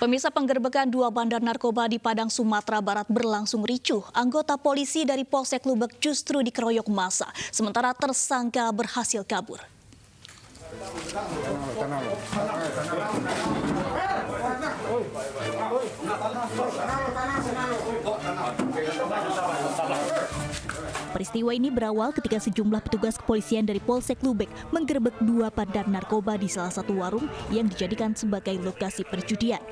Pemirsa, penggerbekan dua bandar narkoba di Padang, Sumatera Barat berlangsung ricuh. Anggota polisi dari Polsek Lubek justru dikeroyok massa, sementara tersangka berhasil kabur. Peristiwa ini berawal ketika sejumlah petugas kepolisian dari Polsek Lubek menggerebek dua bandar narkoba di salah satu warung yang dijadikan sebagai lokasi perjudian.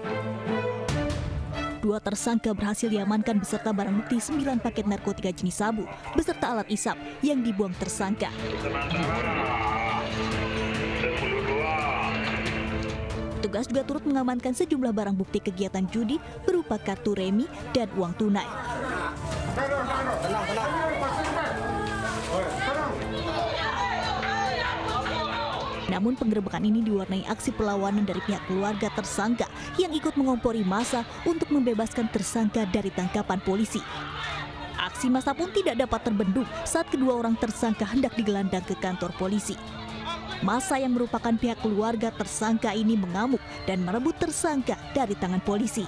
Dua tersangka berhasil diamankan beserta barang bukti 9 paket narkotika jenis sabu beserta alat isap yang dibuang tersangka. Petugas juga turut mengamankan sejumlah barang bukti kegiatan judi berupa kartu remi dan uang tunai. Namun penggerebekan ini diwarnai aksi perlawanan dari pihak keluarga tersangka yang ikut mengompori massa untuk membebaskan tersangka dari tangkapan polisi. Aksi massa pun tidak dapat terbendung saat kedua orang tersangka hendak digelandang ke kantor polisi. Massa yang merupakan pihak keluarga tersangka ini mengamuk dan merebut tersangka dari tangan polisi.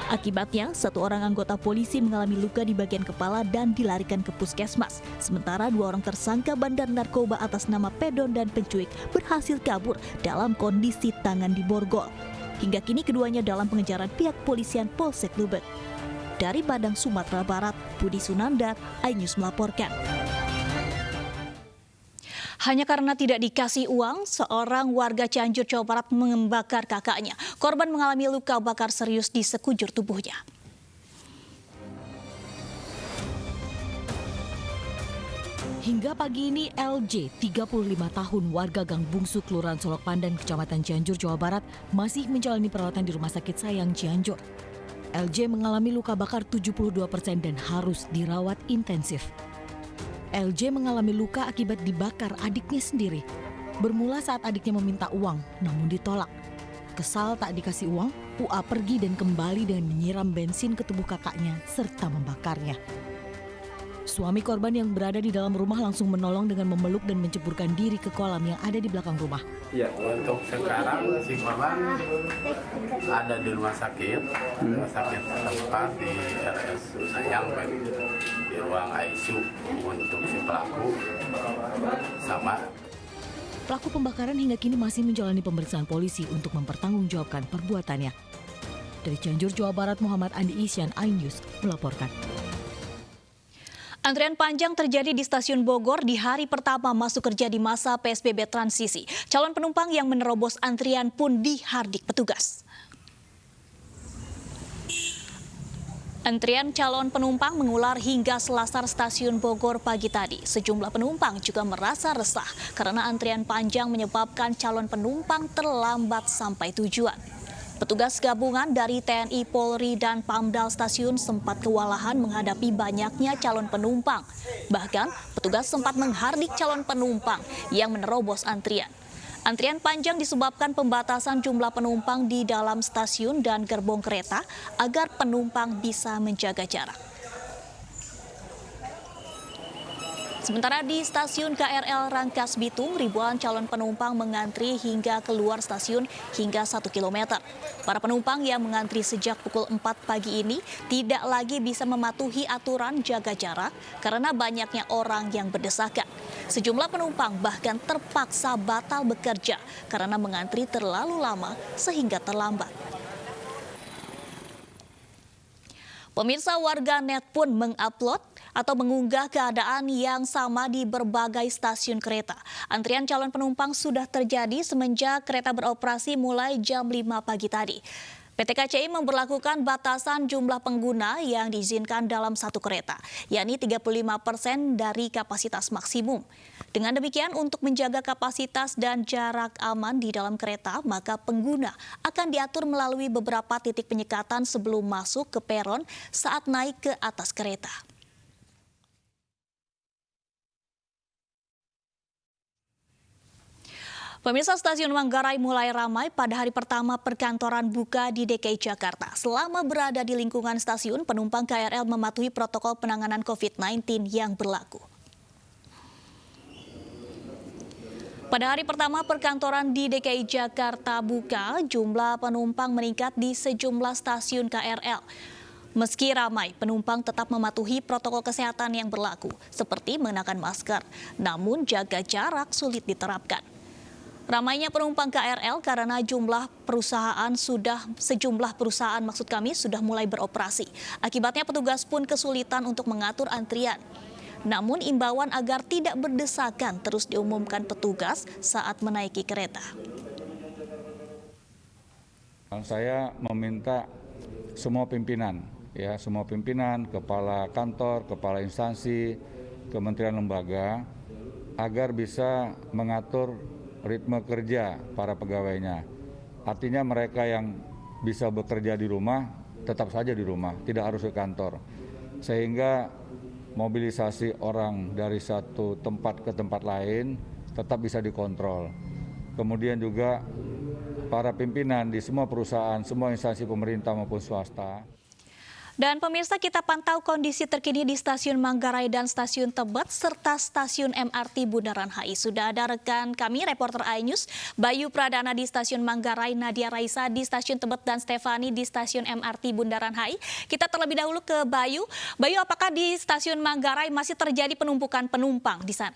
Akibatnya, satu orang anggota polisi mengalami luka di bagian kepala dan dilarikan ke puskesmas. Sementara dua orang tersangka bandar narkoba atas nama pedon dan penculik berhasil kabur dalam kondisi tangan diborgol. Hingga kini keduanya dalam pengejaran pihak polisian Polsek Lubek. Dari Padang, Sumatera Barat, Budi Sunandar, iNews melaporkan. Hanya karena tidak dikasih uang, seorang warga Cianjur, Jawa Barat membakar kakaknya. Korban mengalami luka bakar serius di sekujur tubuhnya. Hingga pagi ini LJ, 35 tahun, warga Gang Bungsu, Kelurahan Solok Pandan, Kecamatan Cianjur, Jawa Barat, masih menjalani perawatan di Rumah Sakit Sayang Cianjur. LJ mengalami luka bakar 72% dan harus dirawat intensif. LJ mengalami luka akibat dibakar adiknya sendiri. Bermula saat adiknya meminta uang, namun ditolak. Kesal tak dikasih uang, UA pergi dan kembali dengan menyiram bensin ke tubuh kakaknya serta membakarnya. Suami korban yang berada di dalam rumah langsung menolong dengan memeluk dan menceburkan diri ke kolam yang ada di belakang rumah. Ya, untuk sekarang si korban ada di rumah sakit tempat di RS Sayang, di ruang ICU untuk si pelaku sama. Pelaku pembakaran hingga kini masih menjalani pemeriksaan polisi untuk mempertanggungjawabkan perbuatannya. Dari Cianjur, Jawa Barat, Muhammad Andi Isyan, iNews melaporkan. Antrian panjang terjadi di Stasiun Bogor di hari pertama masuk kerja di masa PSBB transisi. Calon penumpang yang menerobos antrian pun dihardik petugas. Antrian calon penumpang mengular hingga selasar Stasiun Bogor pagi tadi. Sejumlah penumpang juga merasa resah karena antrian panjang menyebabkan calon penumpang terlambat sampai tujuan. Petugas gabungan dari TNI, Polri, dan Pamdal stasiun sempat kewalahan menghadapi banyaknya calon penumpang. Bahkan, petugas sempat menghardik calon penumpang yang menerobos antrian. Antrian panjang disebabkan pembatasan jumlah penumpang di dalam stasiun dan gerbong kereta agar penumpang bisa menjaga jarak. Sementara di stasiun KRL Rangkas Bitung, ribuan calon penumpang mengantri hingga keluar stasiun hingga 1 km. Para penumpang yang mengantri sejak pukul 4 pagi ini tidak lagi bisa mematuhi aturan jaga jarak karena banyaknya orang yang berdesakan. Sejumlah penumpang bahkan terpaksa batal bekerja karena mengantri terlalu lama sehingga terlambat. Pemirsa, warganet pun mengupload atau mengunggah keadaan yang sama di berbagai stasiun kereta. Antrian calon penumpang sudah terjadi semenjak kereta beroperasi mulai jam 5 pagi tadi. PT KCI memberlakukan batasan jumlah pengguna yang diizinkan dalam satu kereta, yakni 35% dari kapasitas maksimum. Dengan demikian, untuk menjaga kapasitas dan jarak aman di dalam kereta, maka pengguna akan diatur melalui beberapa titik penyekatan sebelum masuk ke peron saat naik ke atas kereta. Pemirsa, Stasiun Manggarai mulai ramai pada hari pertama perkantoran buka di DKI Jakarta. Selama berada di lingkungan stasiun, penumpang KRL mematuhi protokol penanganan COVID-19 yang berlaku. Pada hari pertama perkantoran di DKI Jakarta buka, jumlah penumpang meningkat di sejumlah stasiun KRL. Meski ramai, penumpang tetap mematuhi protokol kesehatan yang berlaku, seperti mengenakan masker. Namun jaga jarak sulit diterapkan. Ramainya penumpang KRL karena sejumlah perusahaan sudah mulai beroperasi. Akibatnya petugas pun kesulitan untuk mengatur antrian. Namun imbauan agar tidak berdesakan terus diumumkan petugas saat menaiki kereta. Saya meminta semua pimpinan, kepala kantor, kepala instansi, kementerian lembaga, agar bisa mengatur ritme kerja para pegawainya. Artinya mereka yang bisa bekerja di rumah, tetap saja di rumah, tidak harus ke kantor. Sehingga mobilisasi orang dari satu tempat ke tempat lain tetap bisa dikontrol. Kemudian juga para pimpinan di semua perusahaan, semua instansi pemerintah maupun swasta. Dan pemirsa, kita pantau kondisi terkini di Stasiun Manggarai dan Stasiun Tebet serta Stasiun MRT Bundaran HI. Sudah ada rekan kami, reporter iNews, Bayu Pradana di Stasiun Manggarai, Nadia Raisa di Stasiun Tebet, dan Stefani di Stasiun MRT Bundaran HI. Kita terlebih dahulu ke Bayu. Bayu, apakah di Stasiun Manggarai masih terjadi penumpukan penumpang di sana?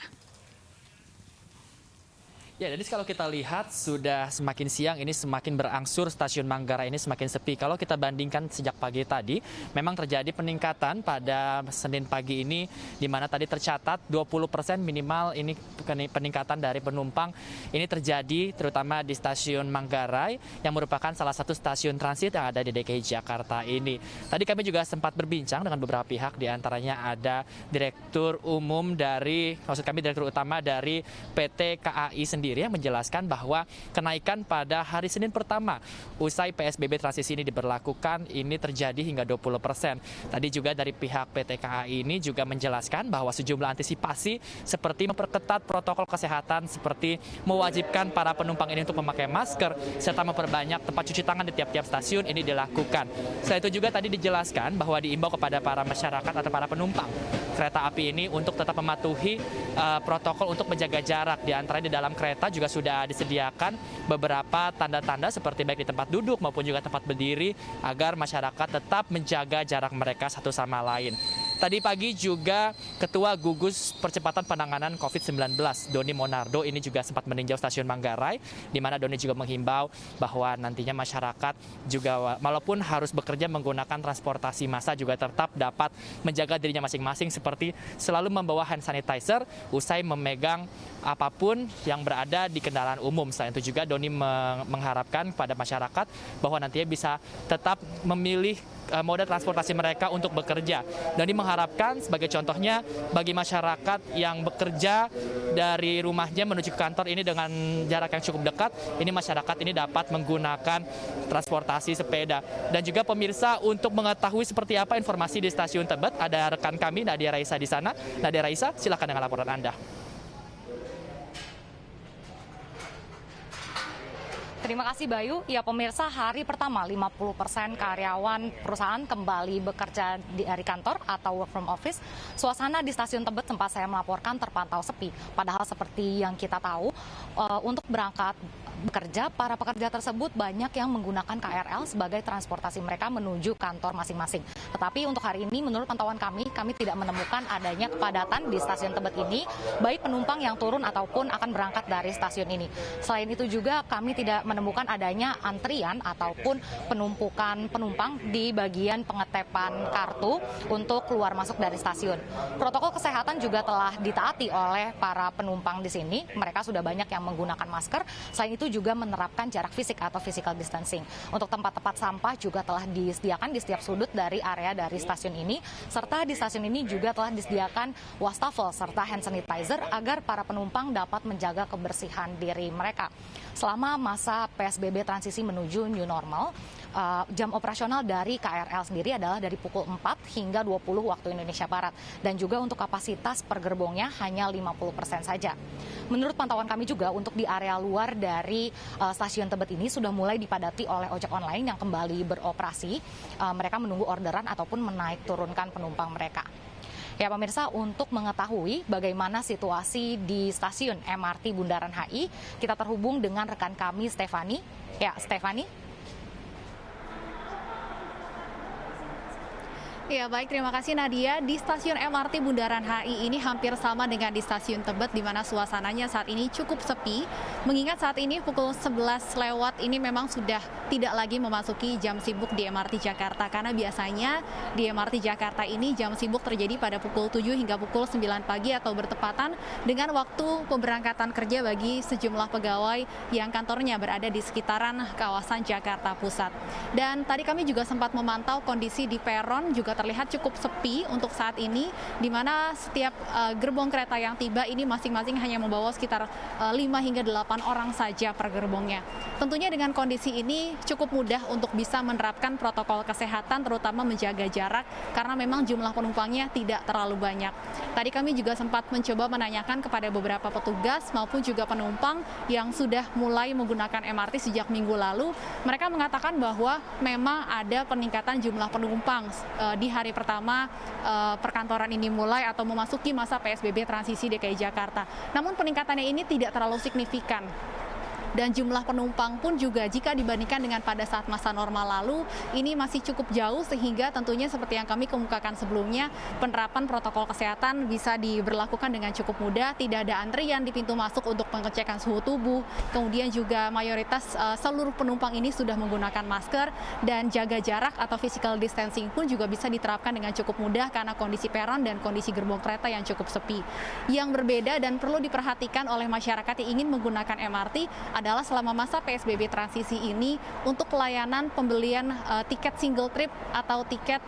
Ya, jadi kalau kita lihat sudah semakin siang ini semakin berangsur stasiun Manggarai ini semakin sepi. Kalau kita bandingkan sejak pagi tadi, memang terjadi peningkatan pada Senin pagi ini di mana tadi tercatat 20% minimal ini peningkatan dari penumpang. Ini terjadi terutama di stasiun Manggarai yang merupakan salah satu stasiun transit yang ada di DKI Jakarta ini. Tadi kami juga sempat berbincang dengan beberapa pihak, di antaranya ada Direktur Utama dari PT KAI sendiri yang menjelaskan bahwa kenaikan pada hari Senin pertama usai PSBB transisi ini diberlakukan ini terjadi hingga 20%. Tadi juga dari pihak PT KAI ini juga menjelaskan bahwa sejumlah antisipasi seperti memperketat protokol kesehatan, seperti mewajibkan para penumpang ini untuk memakai masker serta memperbanyak tempat cuci tangan di tiap-tiap stasiun ini dilakukan. Selain itu juga tadi dijelaskan bahwa diimbau kepada para masyarakat atau para penumpang kereta api ini untuk tetap mematuhi protokol untuk menjaga jarak. Di antaranya di dalam kereta juga sudah disediakan beberapa tanda-tanda seperti baik di tempat duduk maupun juga tempat berdiri agar masyarakat tetap menjaga jarak mereka satu sama lain. Tadi pagi juga Ketua Gugus Percepatan Penanganan COVID-19 Doni Monardo ini juga sempat meninjau stasiun Manggarai, di mana Doni juga menghimbau bahwa nantinya masyarakat juga walaupun harus bekerja menggunakan transportasi massa juga tetap dapat menjaga dirinya masing-masing seperti selalu membawa hand sanitizer usai memegang apapun yang berada di kendaraan umum. Selain itu juga Doni mengharapkan kepada masyarakat bahwa nantinya bisa tetap memilih moda transportasi mereka untuk bekerja. Doni mengharapkan sebagai contohnya bagi masyarakat yang bekerja dari rumahnya menuju ke kantor ini dengan jarak yang cukup dekat, ini masyarakat ini dapat menggunakan transportasi sepeda. Dan juga pemirsa, untuk mengetahui seperti apa informasi di Stasiun Tebet, ada rekan kami Nadia Raisa di sana. Nadia Raisa, silakan dengan laporan Anda. Terima kasih Bayu. Ya pemirsa, hari pertama 50% karyawan perusahaan kembali bekerja dari kantor atau work from office. Suasana di Stasiun Tebet tempat saya melaporkan terpantau sepi. Padahal seperti yang kita tahu, untuk berangkat bekerja, para pekerja tersebut banyak yang menggunakan KRL sebagai transportasi mereka menuju kantor masing-masing. Tetapi untuk hari ini menurut pantauan kami tidak menemukan adanya kepadatan di Stasiun Tebet ini, baik penumpang yang turun ataupun akan berangkat dari stasiun ini. Selain itu juga kami tidak menemukan adanya antrian ataupun penumpukan penumpang di bagian pengetepan kartu untuk keluar masuk dari stasiun. Protokol kesehatan juga telah ditaati oleh para penumpang di sini. Mereka sudah banyak yang menggunakan masker. Selain itu juga menerapkan jarak fisik atau physical distancing. Untuk tempat-tempat sampah juga telah disediakan di setiap sudut dari area dari stasiun ini, serta di stasiun ini juga telah disediakan wastafel serta hand sanitizer agar para penumpang dapat menjaga kebersihan diri mereka. Selama masa PSBB transisi menuju new normal, jam operasional dari KRL sendiri adalah dari pukul 4 hingga 20 waktu Indonesia Barat. Dan juga untuk kapasitas per gerbongnya hanya 50% saja. Menurut pantauan kami juga untuk di area luar dari Stasiun Tebet ini sudah mulai dipadati oleh ojek online yang kembali beroperasi. Mereka menunggu orderan ataupun menaik turunkan penumpang mereka. Ya pemirsa, untuk mengetahui bagaimana situasi di stasiun MRT Bundaran HI, kita terhubung dengan rekan kami Stefani. Ya, Stefani. Ya baik, terima kasih Nadia. Di stasiun MRT Bundaran HI ini hampir sama dengan di stasiun Tebet, di mana suasananya saat ini cukup sepi. Mengingat saat ini pukul 11 lewat ini memang sudah tidak lagi memasuki jam sibuk di MRT Jakarta. Karena biasanya di MRT Jakarta ini jam sibuk terjadi pada pukul 7 hingga pukul 9 pagi atau bertepatan dengan waktu pemberangkatan kerja bagi sejumlah pegawai yang kantornya berada di sekitaran kawasan Jakarta Pusat. Dan tadi kami juga sempat memantau kondisi di peron juga terlihat cukup sepi untuk saat ini, di mana setiap gerbong kereta yang tiba ini masing-masing hanya membawa sekitar 5 hingga 8 orang saja per gerbongnya. Tentunya dengan kondisi ini cukup mudah untuk bisa menerapkan protokol kesehatan, terutama menjaga jarak, karena memang jumlah penumpangnya tidak terlalu banyak. Tadi kami juga sempat mencoba menanyakan kepada beberapa petugas maupun juga penumpang yang sudah mulai menggunakan MRT sejak minggu lalu. Mereka mengatakan bahwa memang ada peningkatan jumlah penumpang di hari pertama perkantoran ini mulai atau memasuki masa PSBB transisi DKI Jakarta. Namun peningkatannya ini tidak terlalu signifikan. Dan jumlah penumpang pun juga jika dibandingkan dengan pada saat masa normal lalu, ini masih cukup jauh, sehingga tentunya seperti yang kami kemukakan sebelumnya, penerapan protokol kesehatan bisa diberlakukan dengan cukup mudah, tidak ada antrian di pintu masuk untuk pengecekan suhu tubuh, kemudian juga mayoritas seluruh penumpang ini sudah menggunakan masker, dan jaga jarak atau physical distancing pun juga bisa diterapkan dengan cukup mudah karena kondisi peron dan kondisi gerbong kereta yang cukup sepi. Yang berbeda dan perlu diperhatikan oleh masyarakat yang ingin menggunakan MRT adalah selama masa PSBB transisi ini untuk pelayanan pembelian tiket single trip atau tiket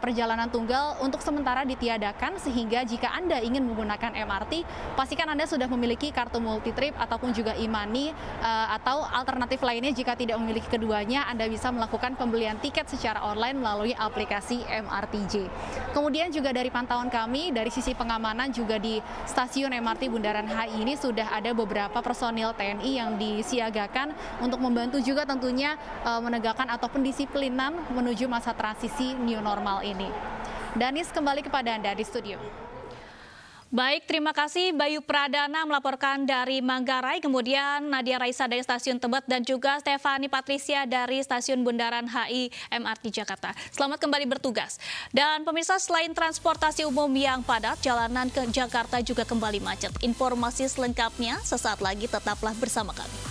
perjalanan tunggal untuk sementara ditiadakan, sehingga jika Anda ingin menggunakan MRT, pastikan Anda sudah memiliki kartu multi trip ataupun juga e-money atau alternatif lainnya jika tidak memiliki keduanya, Anda bisa melakukan pembelian tiket secara online melalui aplikasi MRTJ. Kemudian juga dari pantauan kami dari sisi pengamanan juga di stasiun MRT Bundaran HI ini sudah ada beberapa personil TNI yang disiagakan untuk membantu juga tentunya menegakkan atau pendisiplinan menuju masa transisi new normal ini. Danis, kembali kepada Anda di studio. Baik, terima kasih Bayu Pradana melaporkan dari Manggarai, kemudian Nadia Raisa dari Stasiun Tebet, dan juga Stefani Patricia dari Stasiun Bundaran HI MRT Jakarta. Selamat kembali bertugas. Dan pemirsa, selain transportasi umum yang padat, jalanan ke Jakarta juga kembali macet. Informasi selengkapnya sesaat lagi, tetaplah bersama kami.